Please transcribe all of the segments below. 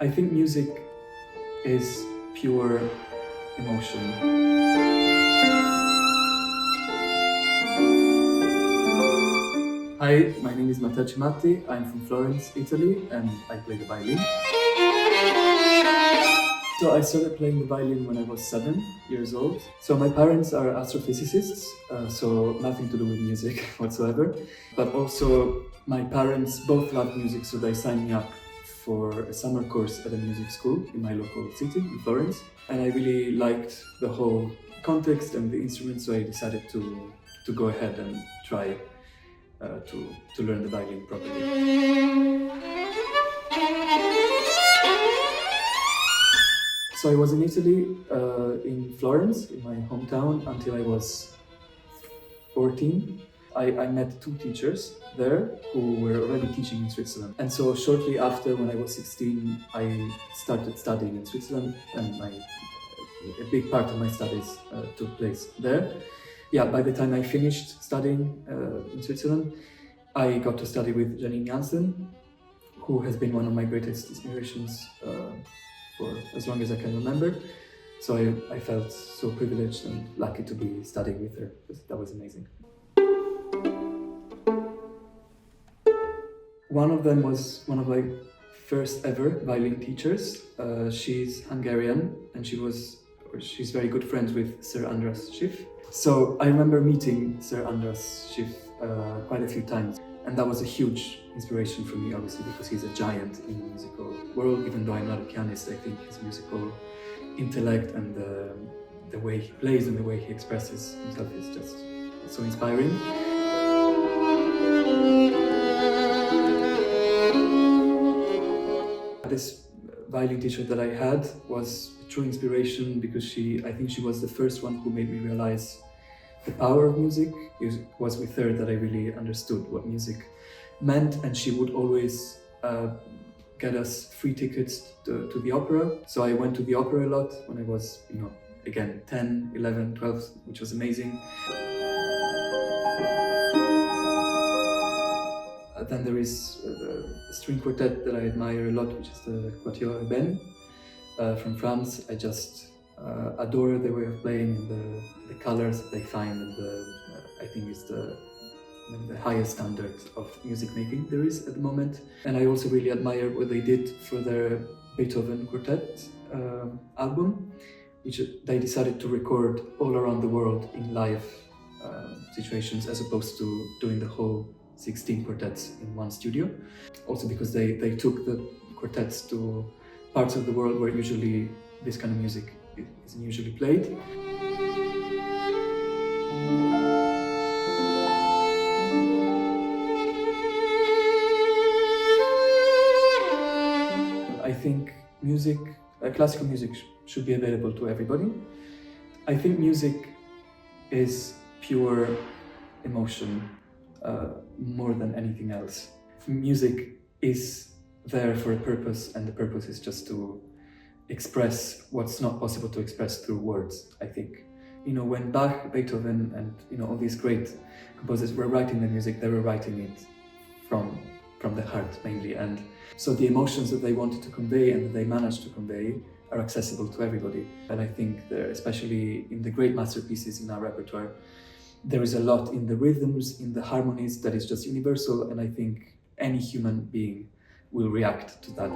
I think music is pure emotion. Hi, my name is Matteo Cimatti. I'm from Florence, Italy, and I play the violin. So I started playing the violin when I was 7 years old. So my parents are astrophysicists, so nothing to do with music whatsoever. But also my parents both love music, so they signed me up for a summer course at a music school in my local city, in Florence. And I really liked the whole context and the instruments, so I decided to go ahead and try to learn the violin properly. So I was in Italy, in Florence, in my hometown, until I was 14. I met 2 teachers there who were already teaching in Switzerland. And so shortly after, when I was 16, I started studying in Switzerland, and a big part of my studies took place there. Yeah, by the time I finished studying in Switzerland, I got to study with Janine Jansen, who has been one of my greatest inspirations for as long as I can remember. So I felt so privileged and lucky to be studying with her. That was amazing. One of them was one of my first ever violin teachers. She's Hungarian, and she's very good friends with Sir Andras Schiff. So I remember meeting Sir Andras Schiff quite a few times, and that was a huge inspiration for me, obviously, because he's a giant in the musical world. Even though I'm not a pianist, I think his musical intellect and the way he plays and the way he expresses himself is just so inspiring. This violin teacher that I had was a true inspiration because I think she was the first one who made me realize the power of music. It was with her that I really understood what music meant, and she would always get us free tickets to the opera. So I went to the opera a lot when I was, again, 10, 11, 12, which was amazing. Then there is a string quartet that I admire a lot, which is the Quatuor Eben from France. I just adore their way of playing and the colors that they find, and I think it's the highest standard of music making there is at the moment. And I also really admire what they did for their Beethoven Quartet album, which they decided to record all around the world in live situations, as opposed to doing the whole 16 quartets in one studio. Also because they took the quartets to parts of the world where usually this kind of music isn't usually played. I think classical music should be available to everybody. I think music is pure emotion. More than anything else. Music is there for a purpose, and the purpose is just to express what's not possible to express through words, I think. When Bach, Beethoven, and all these great composers were writing the music, they were writing it from the heart mainly, and so the emotions that they wanted to convey and that they managed to convey are accessible to everybody. And I think especially in the great masterpieces in our repertoire, there is a lot in the rhythms, in the harmonies that is just universal, and I think any human being will react to that.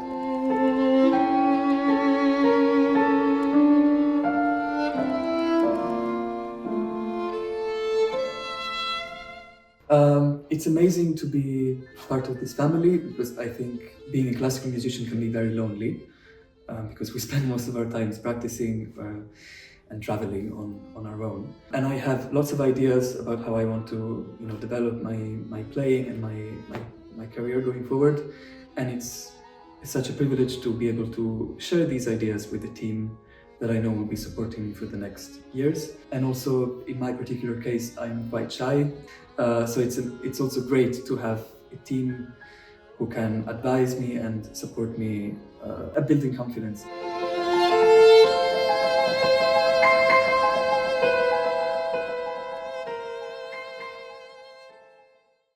It's amazing to be part of this family, because I think being a classical musician can be very lonely, because we spend most of our time practicing and traveling on our own. And I have lots of ideas about how I want to develop my playing and my career going forward. And it's such a privilege to be able to share these ideas with the team that I know will be supporting me for the next years. And also, in my particular case, I'm quite shy. So it's also great to have a team who can advise me and support me, building confidence.